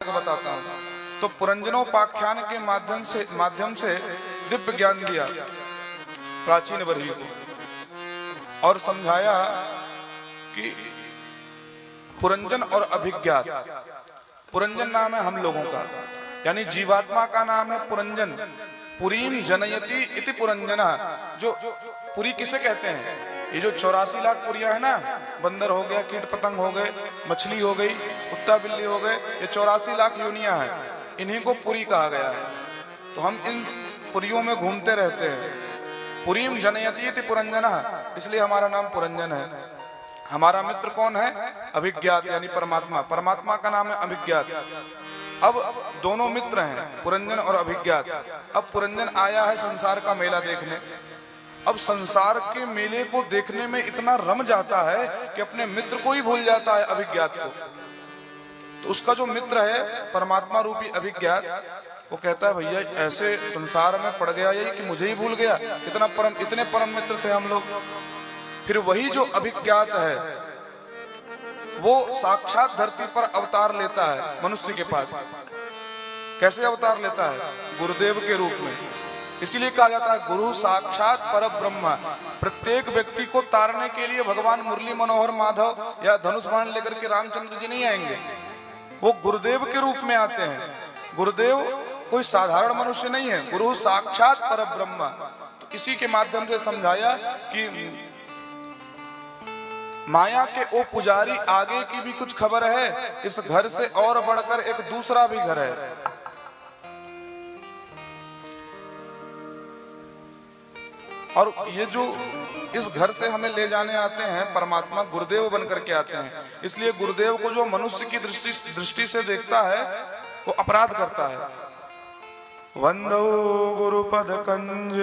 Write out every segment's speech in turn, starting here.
बताता हूँ। तो पुरंजनोपाख्यान के माध्यम से दिव्य ज्ञान दिया प्राचीन वर्षी को और समझाया कि पुरंजन और अभिज्ञात, पुरंजन नाम है हम लोगों का, यानी जीवात्मा का नाम है पुरंजन। पुरीम जनयति इति पुरंजना। जो पुरी किसे कहते हैं? ये जो 84 लाख पुरिया है ना, बंदर हो गया, कीट पतंग हो गए, मछली हो गई, कुत्ता बिल्ली हो गए, ये 84 लाख योनियां हैं, इन्हीं को पुरी कहा गया है। तो हम इन पुरियों में घूमते रहते हैं। पुरीम जनयति इति पुरंजना, इसलिए हमारा नाम पुरंजन है। हमारा मित्र कौन है? अभिज्ञात, यानी परमात्मा। परमात्मा का नाम है अभिज्ञात। अब दोनों मित्र हैं, पुरंजन और अभिज्ञात। अब पुरंजन आया है संसार का मेला देखने। अब संसार के मेले को देखने में इतना रम जाता है कि अपने मित्र को ही भूल जाता है, अभिज्ञात को। तो उसका जो मित्र है परमात्मा रूपी अभिज्ञात, वो कहता है भैया ऐसे संसार में पड़ गया यही कि मुझे ही भूल गया। इतने परम मित्र थे हम लोग। फिर वही जो अभिज्ञात है वो साक्षात धरती पर अवतार लेता है मनुष्य के पास। कैसे अवतार लेता है? गुरुदेव के रूप में। इसीलिए कहा जाता है गुरु साक्षात परब्रह्म। प्रत्येक व्यक्ति को तारने के लिए भगवान मुरली मनोहर माधव या धनुष बाण लेकर के रामचंद्र जी नहीं आएंगे, वो गुरुदेव के रूप में आते हैं। गुरुदेव कोई साधारण मनुष्य नहीं है, गुरु साक्षात परब्रह्म। तो इसी के माध्यम से समझाया कि माया के ओ पुजारी, आगे की भी कुछ खबर है, इस घर से और बढ़कर एक दूसरा भी घर है। और ये जो इस घर से हमें ले जाने आते हैं परमात्मा, गुरुदेव बनकर के आते हैं। इसलिए गुरुदेव को जो मनुष्य की दृष्टि से देखता है वो अपराध करता है। वंदो गुरुपद कंज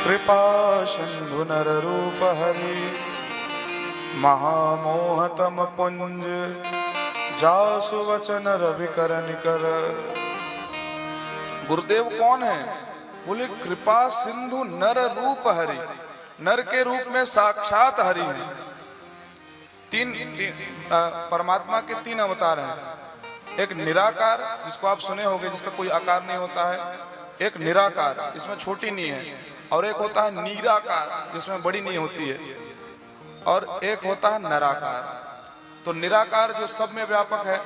कृपा सिंधु नर रूप हरि, महामोहतम पुंज जासु वचन रवि कर निकर। गुरुदेव कौन है? बोले कृपा सिंधु नर रूप हरि। नर के रूप में साक्षात हरि है। परमात्मा के 3 अवतार हैं। एक निराकार, जिसको आप सुने होंगे, जिसका कोई आकार नहीं होता है। एक निराकार, इसमें छोटी नी है। और एक होता है निराकार, जिसमें बड़ी नी होती है। और एक होता है नराकार। तो निराकार जो सब में व्यापक है,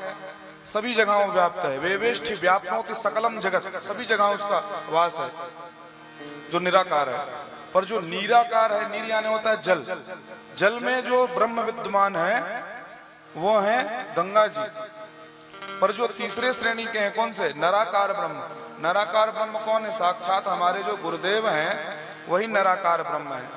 सभी जगहों में व्याप्त है। वेवेष्टि व्याप्नोति सकलम जगत, सभी जगह उसका वास है, जो निराकार है। पर जो निराकार है, नीर यानी होता है जल। जल में जो ब्रह्म विद्यमान है वो है गंगा जी। पर जो तीसरे श्रेणी के हैं, कौन से? नराकार ब्रह्म। नराकार ब्रह्म कौन है? साक्षात हमारे जो गुरुदेव हैं वही नराकार ब्रह्म है।